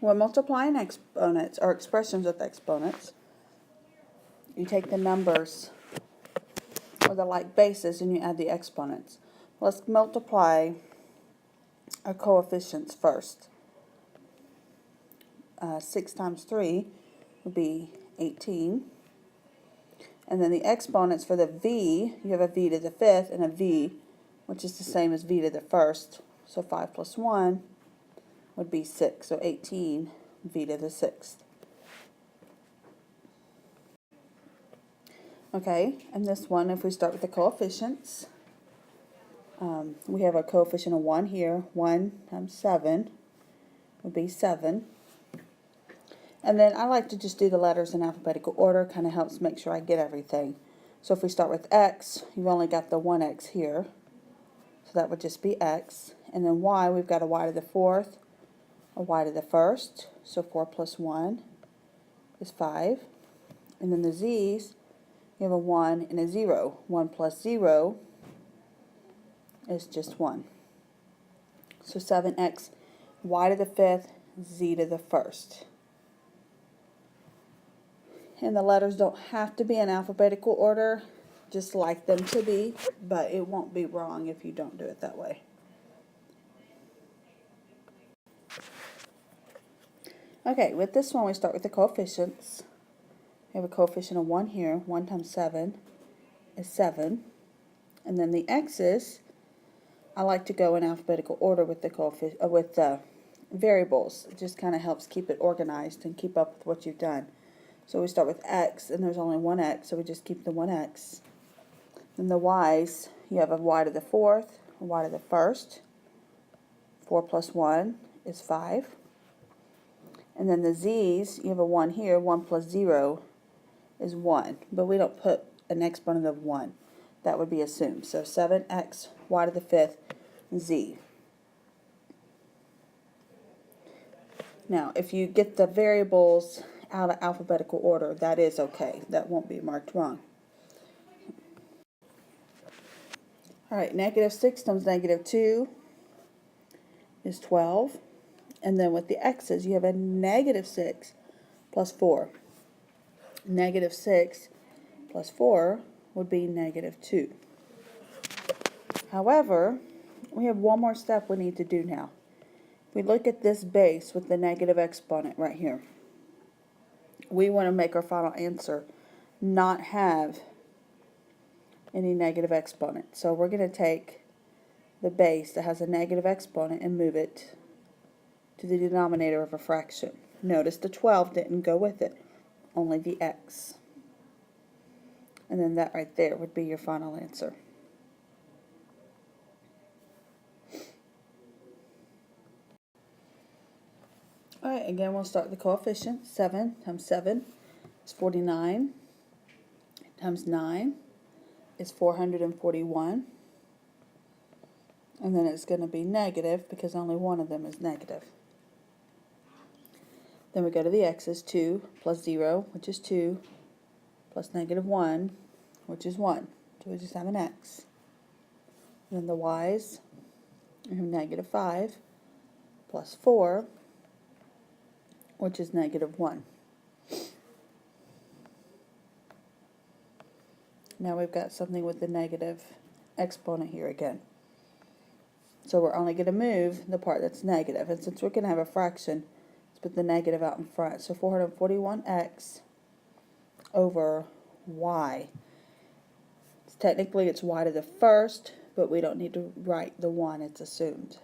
When multiplying exponents or expressions with exponents, you take the numbers or the like bases and you add the exponents. Let's multiply our coefficients first. 6 times 3 would be 18. And then the exponents for the v, you have a v to the fifth and a v, which is the same as v to the first. So 5 plus 1 would be 6. So 18 v to the sixth. Okay, and this one, if we start with the coefficients, we have a coefficient of 1 here. 1 times 7 would be 7. And then I like to just do the letters in alphabetical order. Kind of helps make sure I get everything. So if we start with x, you've only got the 1x here. So that would just be x. And then y, we've got a y to the fourth, a y to the first. So 4 plus 1 is 5. And then the z's, you have a 1 and a 0. 1 plus 0 is just 1. So 7x, y to the fifth, z to the first. And the letters don't have to be in alphabetical order, just like them to be, but it won't be wrong if you don't do it that way. Okay, with this one we start with the coefficients. We have a coefficient of 1 here. 1 times 7 is 7. And then the x's, I like to go in alphabetical order with the variables. It just kind of helps keep it organized and keep up with what you've done. So we start with x, and there's only one x, so we just keep the 1x. Then the y's, you have a y to the fourth, a y to the first. 4 plus 1 is 5. And then the z's, you have a 1 here. 1 plus 0 is 1. But we don't put an exponent of 1. That would be assumed. So 7x, y to the fifth, z. Now, if you get the variables out of alphabetical order, that is okay. That won't be marked wrong. Alright, negative 6 times negative 2 is 12. And then with the x's, you have a negative 6 plus 4. Negative 6 plus 4 would be negative 2. However, we have one more step we need to do now. We look at this base with the negative exponent right here. We want to make our final answer not have any negative exponent. So we're going to take the base that has a negative exponent and move it to the denominator of a fraction. Notice the 12 didn't go with it, only the x. And then that right there would be your final answer. Alright, again we'll start with the coefficient. 7 times 7 is 49. Times 9 is 441. And then it's going to be negative because only one of them is negative. Then we go to the x's. 2 plus 0, which is 2, plus negative 1, which is 1. So we just have an x. And then the y's, we have negative 5, plus 4, which is negative 1. Now we've got something with the negative exponent here again. So we're only going to move the part that's negative. And since we're going to have a fraction, let's put the negative out in front. So 441x over y. Technically it's y to the first, but we don't need to write the 1. It's assumed.